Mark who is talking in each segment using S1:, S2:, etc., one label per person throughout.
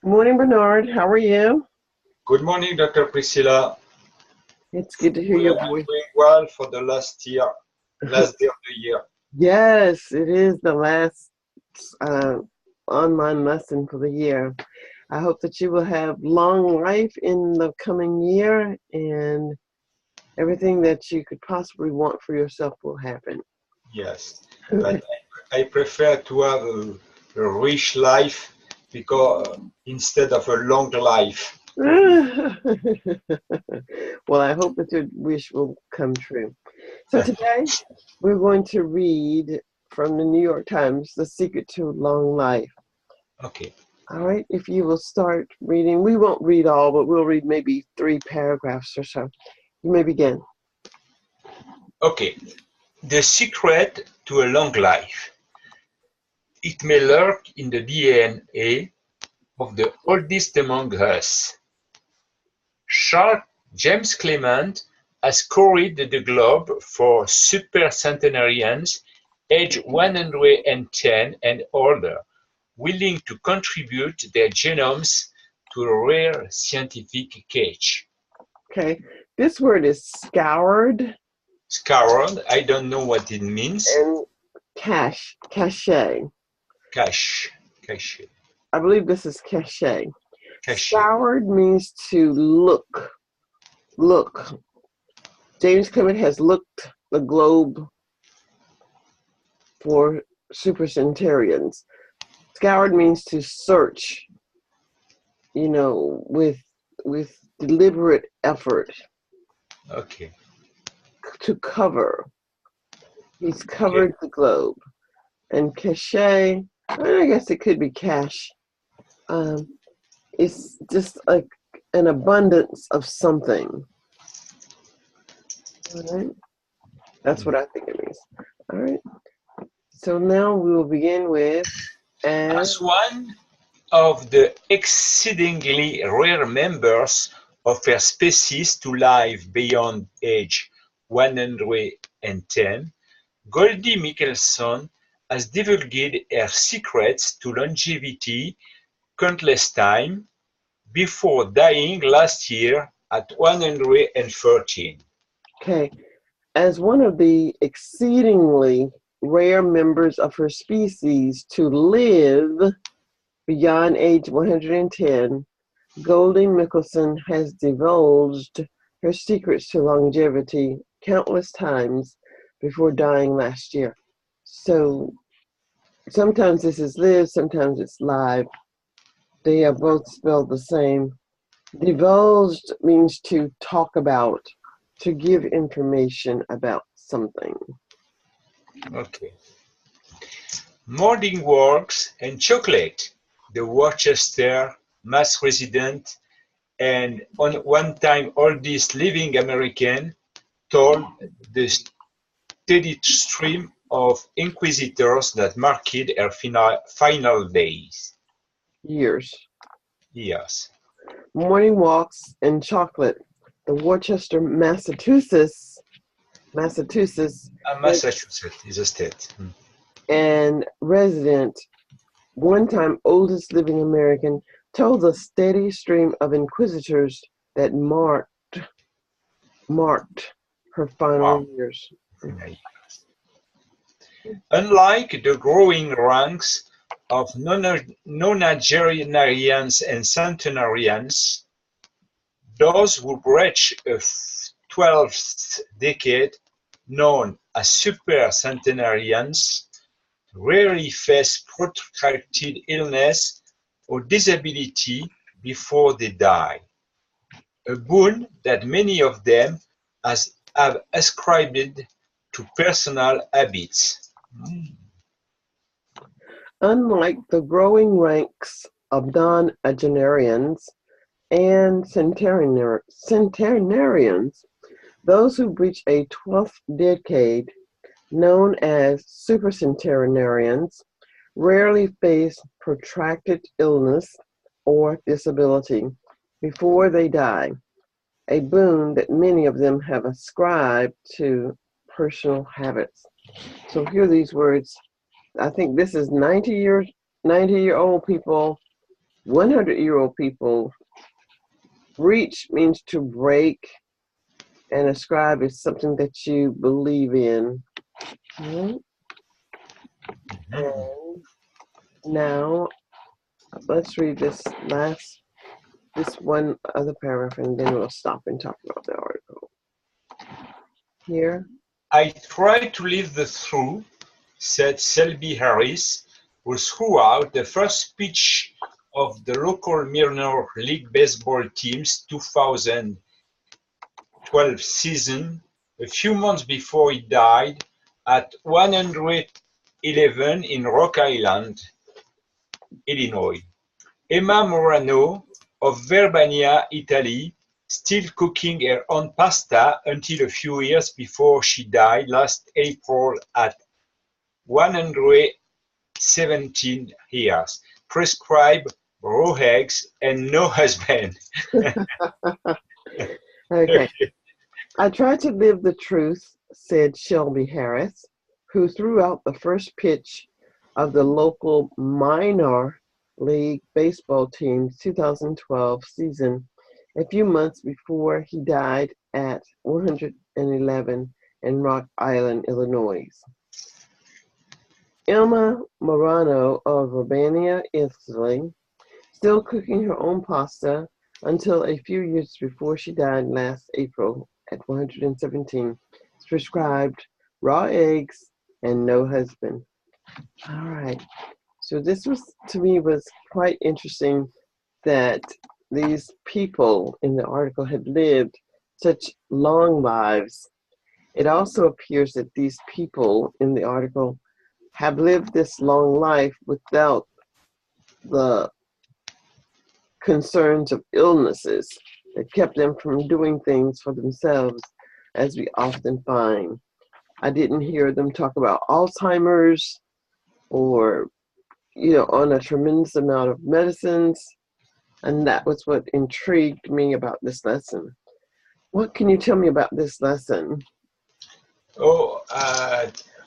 S1: Morning, Bernard. How are you?
S2: Good morning, Dr. Priscilla.
S1: It's good to hear
S2: We
S1: your
S2: are
S1: voice.
S2: doing well for the last day of the year.
S1: Yes, it is the last uh, online lesson for the year. I hope that you will have long life in the coming year and everything that you could possibly want for yourself will happen.
S2: Yes, but I prefer to have a rich life because instead of a long life.
S1: Well, I hope that your wish will come true. So today we're going to read from the New York Times, The Secret to Long Life.
S2: Okay.
S1: All right, if you will start reading, we won't read all, but we'll read maybe 3 paragraphs or so. You may begin.
S2: Okay. The secret to a long life. It may lurk in the DNA of the oldest among us. Charles James Clement has scoured the globe for supercentenarians aged 110 and older, willing to contribute their genomes to a rare scientific case.
S1: Okay, this word is scoured
S2: Scoured, I don't know what it means.
S1: and cache.
S2: Cache, cache,
S1: I believe this is cache.
S2: cache.
S1: Scoured means to look. Look. James Clement has looked the globe for supercentenarians. Scoured means to search, with deliberate effort
S2: Okay,
S1: to cover. He's
S2: okay,
S1: covered the globe. And cachet, I guess it could be cash. Um, it's just like an abundance of something. All right, that's what I think it means. All right. So now we will begin with as
S2: as one of the exceedingly rare members of her species to live beyond age 110, Goldie Michelson has divulged her secrets to longevity countless times before dying last year at 113.
S1: okay, as one of the exceedingly rare members of her species to live beyond age 110, Goldie Michelson has divulged her secrets to longevity countless times before dying last year. So sometimes this is live, sometimes it's live. They are both spelled the same. Divulged means to talk about, to give information about something.
S2: Okay. Morning Walks and Chocolate, the Worcester, Mass resident and one-time oldest living American, told the steady stream of inquisitors that marked her final days.
S1: Years.
S2: Yes.
S1: Morning walks and chocolate. The Worcester, Massachusetts
S2: Massachusetts is a state.
S1: and resident, one time oldest living American, told the steady stream of inquisitors that marked her final
S2: Wow.
S1: years.
S2: Unlike the growing ranks of nonagenarians and centenarians, those who reach a 12th decade, known as supercentenarians, rarely face protracted illness or disability before they die, a boon that many of them have ascribed to personal habits.
S1: Unlike the growing ranks of nonagenarians and centenarians, those who reach a 12th decade, known as supercentenarians, rarely face protracted illness or disability before they die, a boon that many of them have ascribed to personal habits. So hear these words. I think this is 90-year-old people 100-year-old people. Reach means to break, and ascribe is something that you believe in. Right? And now let's read this one other paragraph, and then we'll stop and talk about the article. Here.
S2: I try to live the truth, said Selby Harris, who threw out the first speech of the local minor league baseball team's 2012 season a few months before he died at 111 in Rock Island, Illinois. Emma Morano of Verbania, Italy, still cooking her own pasta until a few years before she died last April at 117 years, prescribed raw eggs and no husband.
S1: Okay. I tried to live the truth, said Shelby Harris, who threw out the first pitch of the local minor league baseball team's 2012 season a few months before he died at 111 in Rock Island, Illinois. Emma Morano of Urbania, Italy, still cooking her own pasta until a few years before she died last April at 117, prescribed raw eggs and no husband. All right. So this was, to me, was quite interesting that these people in the article had lived such long lives. It also appears that these people in the article have lived this long life without the concerns of illnesses that kept them from doing things for themselves, as we often find. I didn't hear them talk about Alzheimer's or, on a tremendous amount of medicines. And that was what intrigued me about this lesson. What can you tell me about this lesson?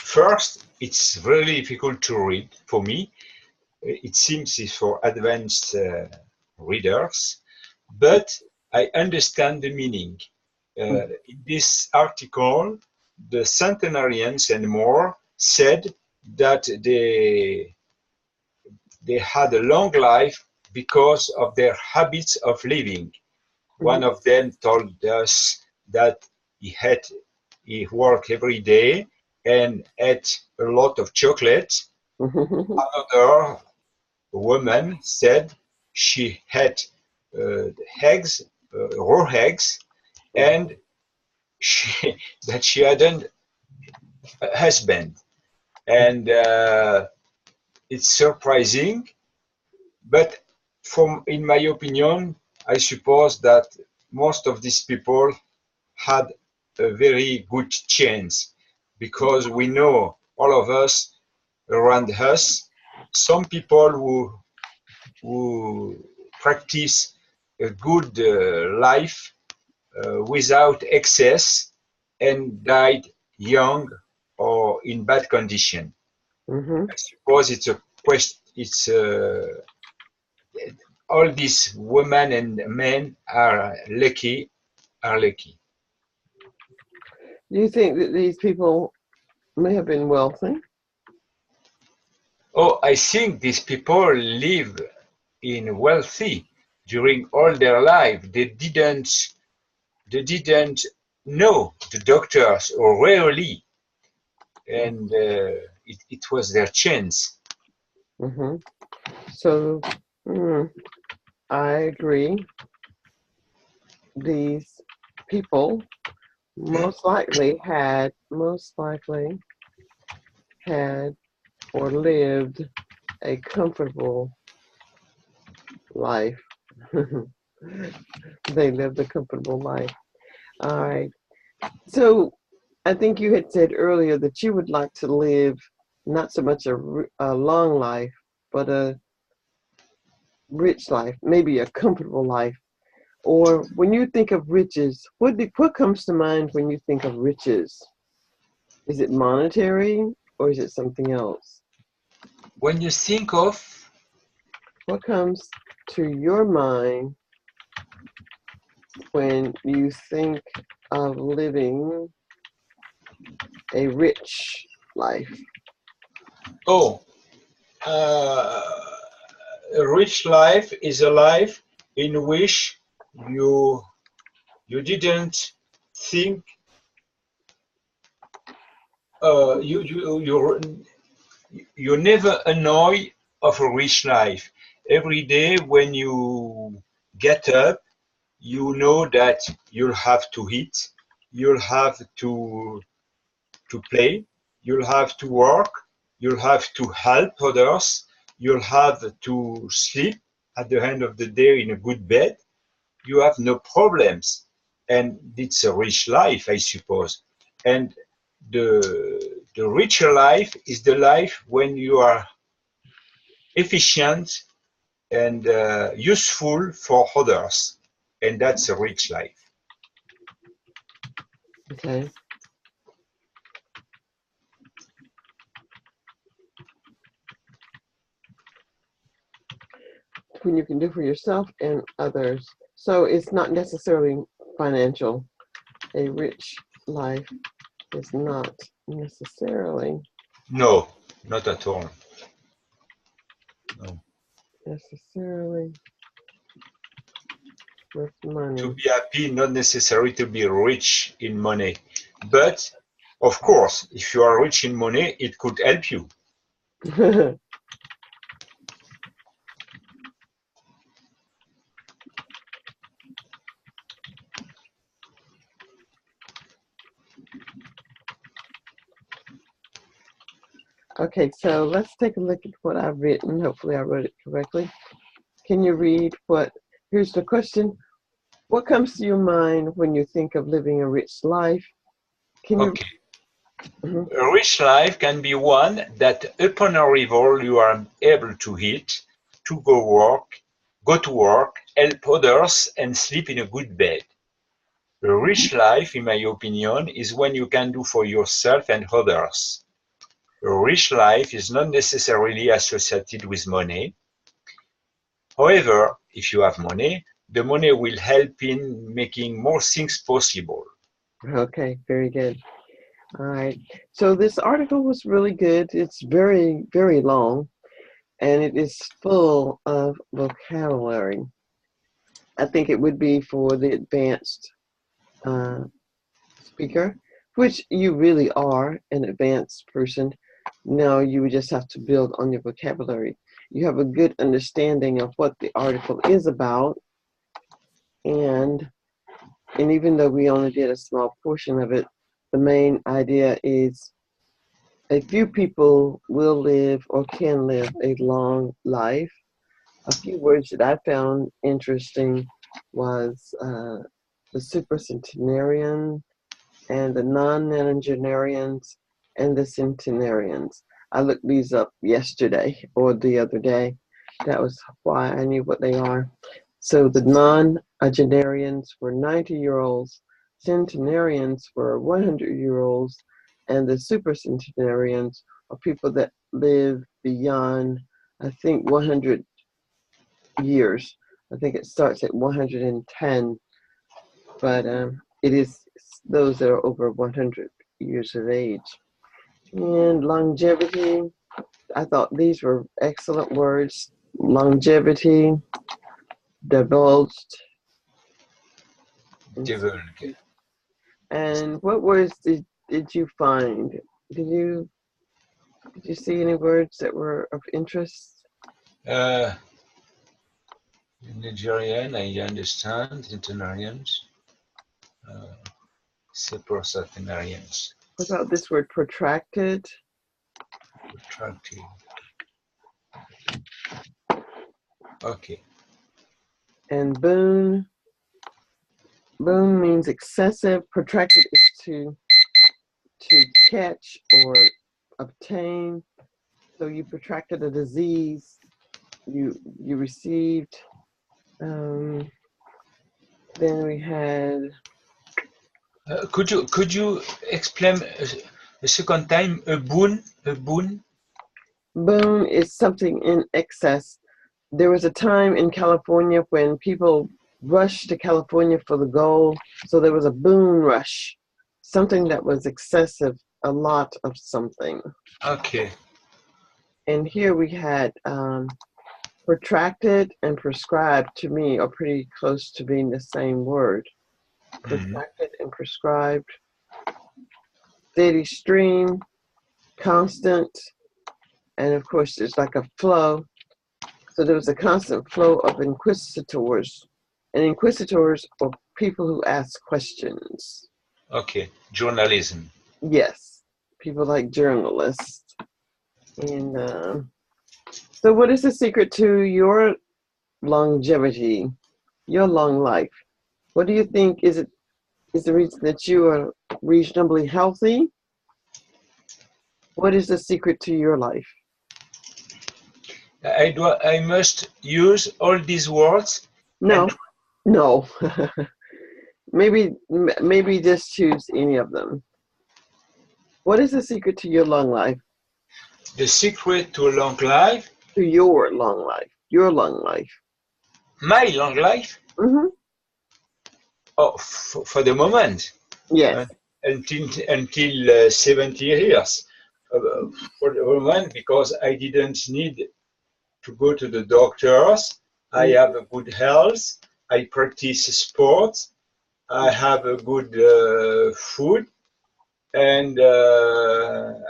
S2: First, it's really difficult to read for me. It seems it's for advanced readers, but I understand the meaning. In this article, the centenarians and more said that they had a long life because of their habits of living. One of them told us that he worked every day and ate a lot of chocolate. Another woman said she had eggs, raw eggs, and that she hadn't a husband. And it's surprising, but in my opinion, I suppose that most of these people had a very good chance, because we know, all of us around us, some people who practice a good life without excess and died young or in bad condition. I suppose it's a question. It's all these women and men are lucky. Do
S1: you think that these people may have been wealthy?
S2: Oh, I think these people live in wealthy during all their life. They didn't know the doctors, or rarely, and it was their chance.
S1: So I agree. These people most likely had or lived a comfortable life. They lived a comfortable life. All right. So I think you had said earlier that you would like to live not so much a long life, but a rich life, maybe a comfortable life. Or when you think of riches, what comes to mind when you think of riches? Is it monetary or is it something else?
S2: When you think of?
S1: What comes to your mind when you think of living a rich life?
S2: Oh, a rich life is a life in which you didn't think you're never annoyed of a rich life. Every day when you get up, you know that you'll have to eat, you'll have to play, you'll have to work, you'll have to help others, you'll have to sleep at the end of the day in a good bed. You have no problems. And it's a rich life, I suppose. And the richer life is the life when you are efficient and useful for others. And that's a rich life.
S1: Okay. When you can do for yourself and others. So it's not necessarily financial. A rich life is not necessarily
S2: No, not at all. No.
S1: necessarily with
S2: To
S1: money.
S2: be happy, not necessary to be rich in money. But of course, if you are rich in money, it could help you.
S1: Okay, so let's take a look at what I've written. Hopefully I wrote it correctly. Can you read here's the question. What comes to your mind when you think of living a rich life? Can you?
S2: Okay. A rich life can be one that upon arrival you are able to eat, to go to work, help others, and sleep in a good bed. A rich life, in my opinion, is when you can do for yourself and others. A rich life is not necessarily associated with money. However, if you have money, the money will help in making more things possible.
S1: Okay, very good. All right. So this article was really good. It's very, very long, and it is full of vocabulary. I think it would be for the advanced speaker, which you really are an advanced person. Now you would just have to build on your vocabulary. You have a good understanding of what the article is about, and even though we only did a small portion of it, the main idea is a few people will live or can live a long life. A few words that I found interesting was the supercentenarian and the non-nonagenarians and the centenarians. I looked these up yesterday or the other day. That was why I knew what they are. So the non-agenarians were 90-year-olds, centenarians were 100-year-olds, and the supercentenarians are people that live beyond, I think, 100 years. I think it starts at 110, but it is those that are over 100 years of age. And longevity, I thought these were excellent words. Longevity, divulged.
S2: Divulge.
S1: And what words did you find? Did you see any words that were of interest?
S2: Nigerian, I understand, centenarians, supercentenarians,
S1: What about this word protracted?
S2: protracted. Okay.
S1: And boon. Boon means excessive. Protracted is to catch or obtain. So you protracted a disease. You received. Then we had.
S2: Could you explain a second time a boon? A boon?
S1: Boon is something in excess. there was a time in California when people rushed to California for the gold. So there was a boom rush, something that was excessive, a lot of something.
S2: Okay.
S1: And here we had protracted and prescribed, to me, are pretty close to being the same word. Protracted and prescribed, steady stream, constant, and of course there's like a flow. So there was a constant flow of inquisitors, and inquisitors are people who ask questions.
S2: Okay. Journalism.
S1: Yes, people like journalists. And so what is the secret to your longevity, your long life? What do you think is the reason that you are reasonably healthy? What is the secret to your life?
S2: I must use all these words.
S1: No, no. maybe just choose any of them. What is the secret to your long life?
S2: The secret to a long life.
S1: To your long life. Your long life.
S2: My long life.
S1: Mm-hmm.
S2: Oh, for the moment.
S1: Yes.
S2: Until 70 years. For the moment, because I didn't need to go to the doctors. I have a good health. I practice sports. I have a good food, and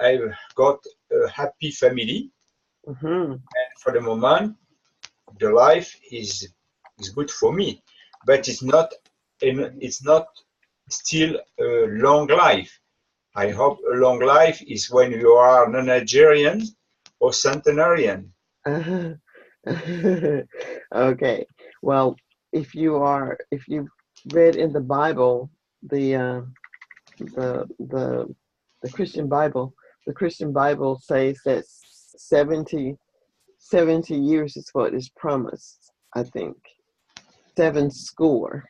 S2: I've got a happy family.
S1: Mm-hmm.
S2: And for the moment, the life is good for me, but it's not still a long life. I hope a long life is when you are nonagerian or centenarian.
S1: Okay. Well, if you've read in the Bible, the Christian Bible, the Christian Bible says that 70 years is what is promised, I think. 7 score,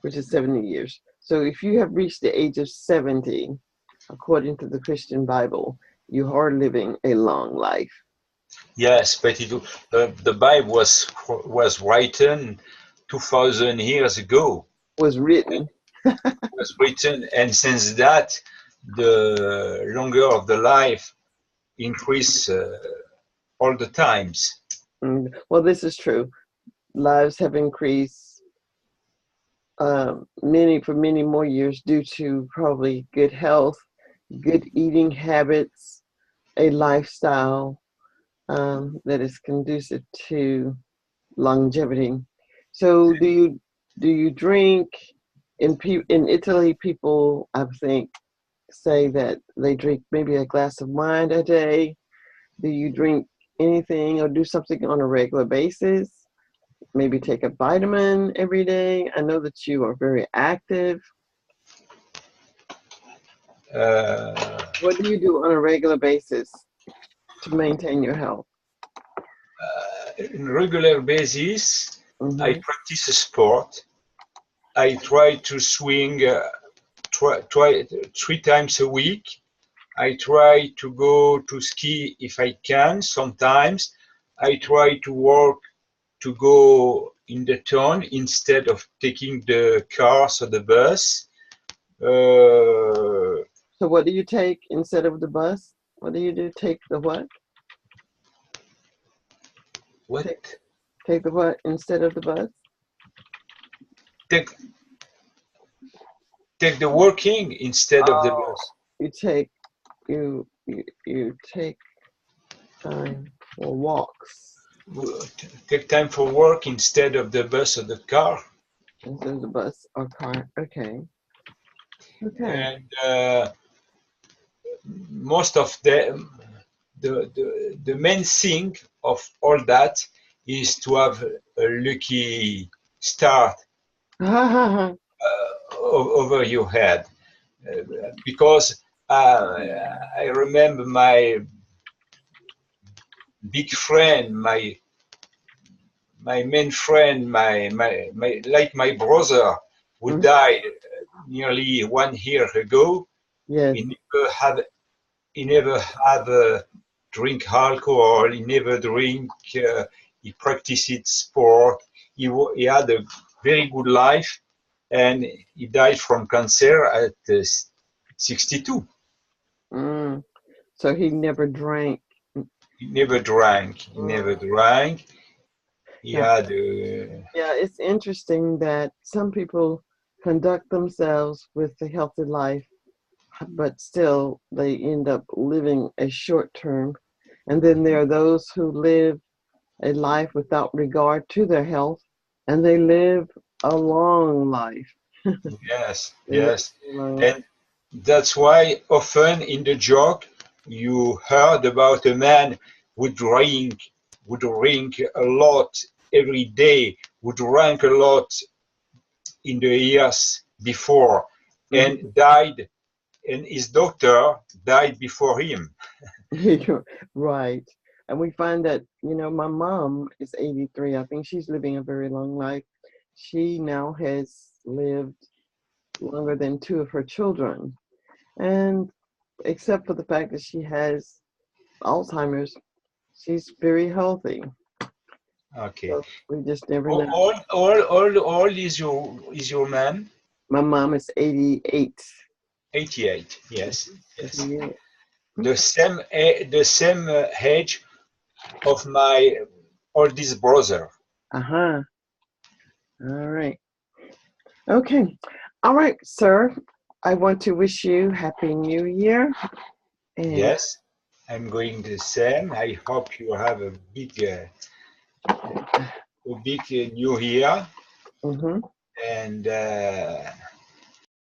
S1: which is 70 years. So if you have reached the age of 70, according to the Christian Bible, you are living a long life.
S2: Yes, but the Bible was written 2,000 years ago.
S1: Was written.
S2: Was written, and since that, the longer of the life increase all the times.
S1: Well, this is true. Lives have increased for many more years due to probably good health, good eating habits, a lifestyle that is conducive to longevity. So, do you drink? In Italy, people, I think, say that they drink maybe a glass of wine a day. Do you drink anything or do something on a regular basis? Maybe take a vitamin every day. I know that you are very active. What do you do on a regular basis to maintain your health?
S2: On a regular basis, I practice a sport. I try to swing try 3 times a week. I try to go to ski if I can sometimes. I try to go in the town instead of taking the cars or the bus.
S1: So what do you take instead of the bus? What do you do? Take the what?
S2: What?
S1: Take the what instead of the bus?
S2: Take the walking instead of the bus.
S1: You take time for walks.
S2: Take time for work instead of the bus or the car.
S1: Instead of the bus or car. Okay.
S2: And most of the main thing of all that is to have a lucky start over your head, because I remember my big friend, my main friend, my like my brother, who died nearly 1 year ago.
S1: Yes.
S2: He never have drink alcohol. He never drink He practiced sport. He had a very good life, and he died from cancer at 62.
S1: So he never drank.
S2: He never drank. He never drank. He
S1: Yeah.
S2: had
S1: Yeah, it's interesting that some people conduct themselves with a healthy life, but still they end up living a short term. And then there are those who live a life without regard to their health, and they live a long life.
S2: yes,
S1: They live
S2: yes.
S1: a long life.
S2: And that's why often in the joke you heard about a man would drink a lot every day, would drink a lot in the years before,
S1: Mhm.
S2: and died, and his daughter died before him.
S1: Right. And we find that, my mom is 83. I think she's living a very long life. She now has lived longer than two of her children. And except for the fact that she has Alzheimer's, she's very healthy.
S2: Okay.
S1: So we just never know.
S2: All is your man?
S1: My mom is 88.
S2: 88. Yes, yes.
S1: Yeah.
S2: The same age of my oldest brother.
S1: Uh-huh. All right. Okay. All right, sir. I want to wish you Happy New Year. And
S2: Yes, I'm going the same. I hope you have a big new year,
S1: mhm.
S2: and